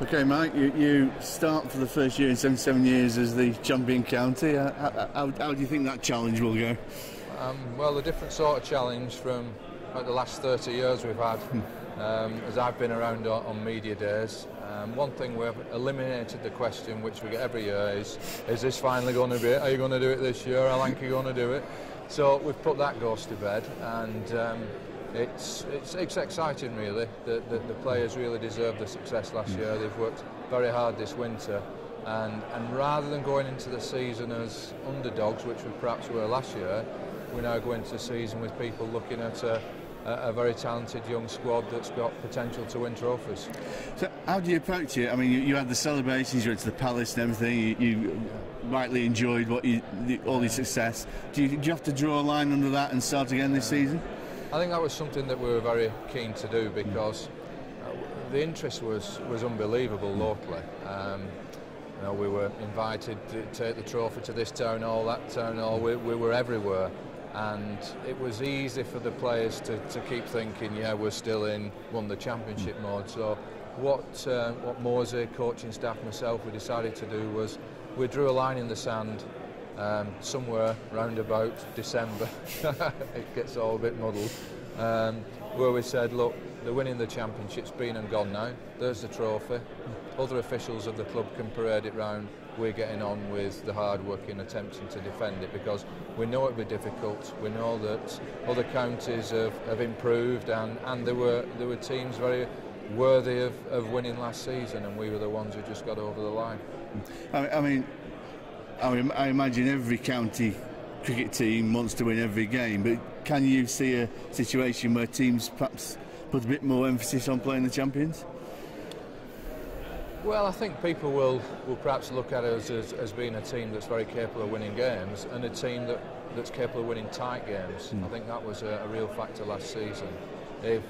Okay, Mike, you start for the first year in 77 years as the champion county. How do you think that challenge will go? Well, a different sort of challenge from the last 30 years we've had, as I've been around on media days. One thing we've eliminated the question which we get every year is this finally going to be it? Are you going to do it this year? How long are you going to do it? So we've put that ghost to bed, and it's exciting really. The players really deserved the success last year. They've worked very hard this winter, and rather than going into the season as underdogs, which we perhaps were last year, we now go into the season with people looking at a very talented young squad that's got potential to win trophies. So how do you approach it? I mean, you had the celebrations, you went to the Palace and everything, you rightly enjoyed all your success. Do you have to draw a line under that and start again this season? I think that was something that we were very keen to do because the interest was unbelievable locally. We were invited to take the trophy to this town hall, that town hall. We were everywhere, and it was easy for the players to keep thinking, yeah, we're still won the championship mode. So what Mosey, coaching staff, myself, we decided to do was we drew a line in the sand somewhere round about December. It gets all a bit muddled, where we said, look, they're winning the championship's been and gone now. There's the trophy. Other officials of the club can parade it round. We're getting on with the hard work in attempting to defend it because we know it'll be difficult. We know that other counties have improved, and there were teams very worthy of winning last season, and we were the ones who just got over the line. I imagine every county cricket team wants to win every game, but can you see a situation where teams perhaps put a bit more emphasis on playing the champions? Well, I think people will perhaps look at us as being a team that's very capable of winning games and a team that's capable of winning tight games. I think that was a real factor last season. If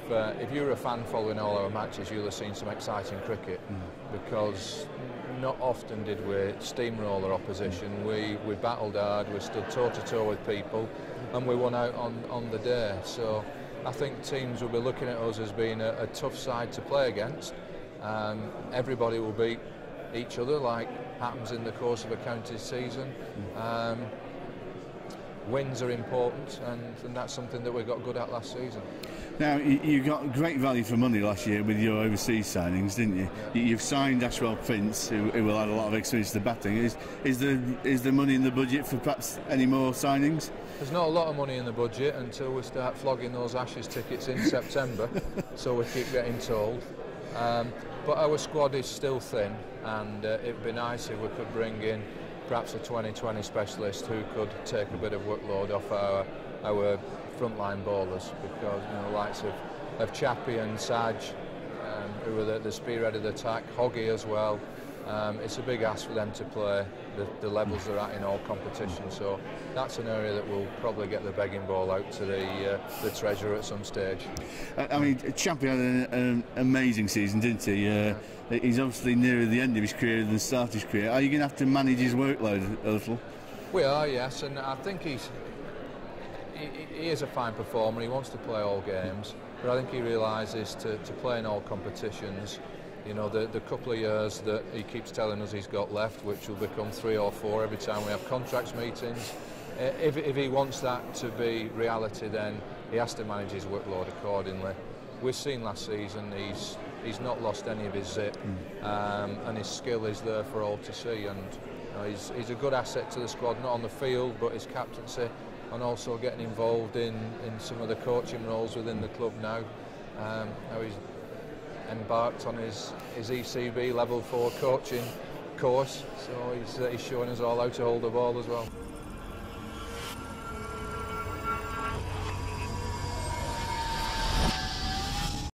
you were a fan following all our matches, you'll have seen some exciting cricket because not often did we steamroller opposition. We battled hard, we stood toe-to-toe with people, and we won out on the day. So I think teams will be looking at us as being a tough side to play against. Everybody will beat each other like happens in the course of a county season. Wins are important, and that's something that we got good at last season. Now, you got great value for money last year with your overseas signings, didn't you? You've signed Ashwell Prince, who will add a lot of experience to batting. Is there money in the budget for perhaps any more signings? There's not a lot of money in the budget until we start flogging those Ashes tickets in September, so we keep getting told. But our squad is still thin, and it'd be nice if we could bring in perhaps a 2020 specialist who could take a bit of workload off our frontline bowlers, because the likes of Chappie and Saj, who are the spearhead of the attack, Hoggy as well. It's a big ask for them to play the levels they're at in all competitions, so that's an area that will probably get the begging ball out to the treasurer at some stage. I mean, Chappie had an amazing season, didn't he? He's obviously nearer the end of his career than the start of his career. Are you going to have to manage his workload a little? We are, yes, and I think he is a fine performer. He wants to play all games, but I think he realises to play in all competitions, the couple of years that he keeps telling us he's got left, which will become 3 or 4 every time we have contracts meetings, if he wants that to be reality, then he has to manage his workload accordingly. We've seen last season he's not lost any of his zip, and his skill is there for all to see, and he's a good asset to the squad, not on the field but his captaincy, and also getting involved in some of the coaching roles within the club now. Now he's embarked on his ECB level 4 coaching course, so he's showing us all how to hold the ball as well.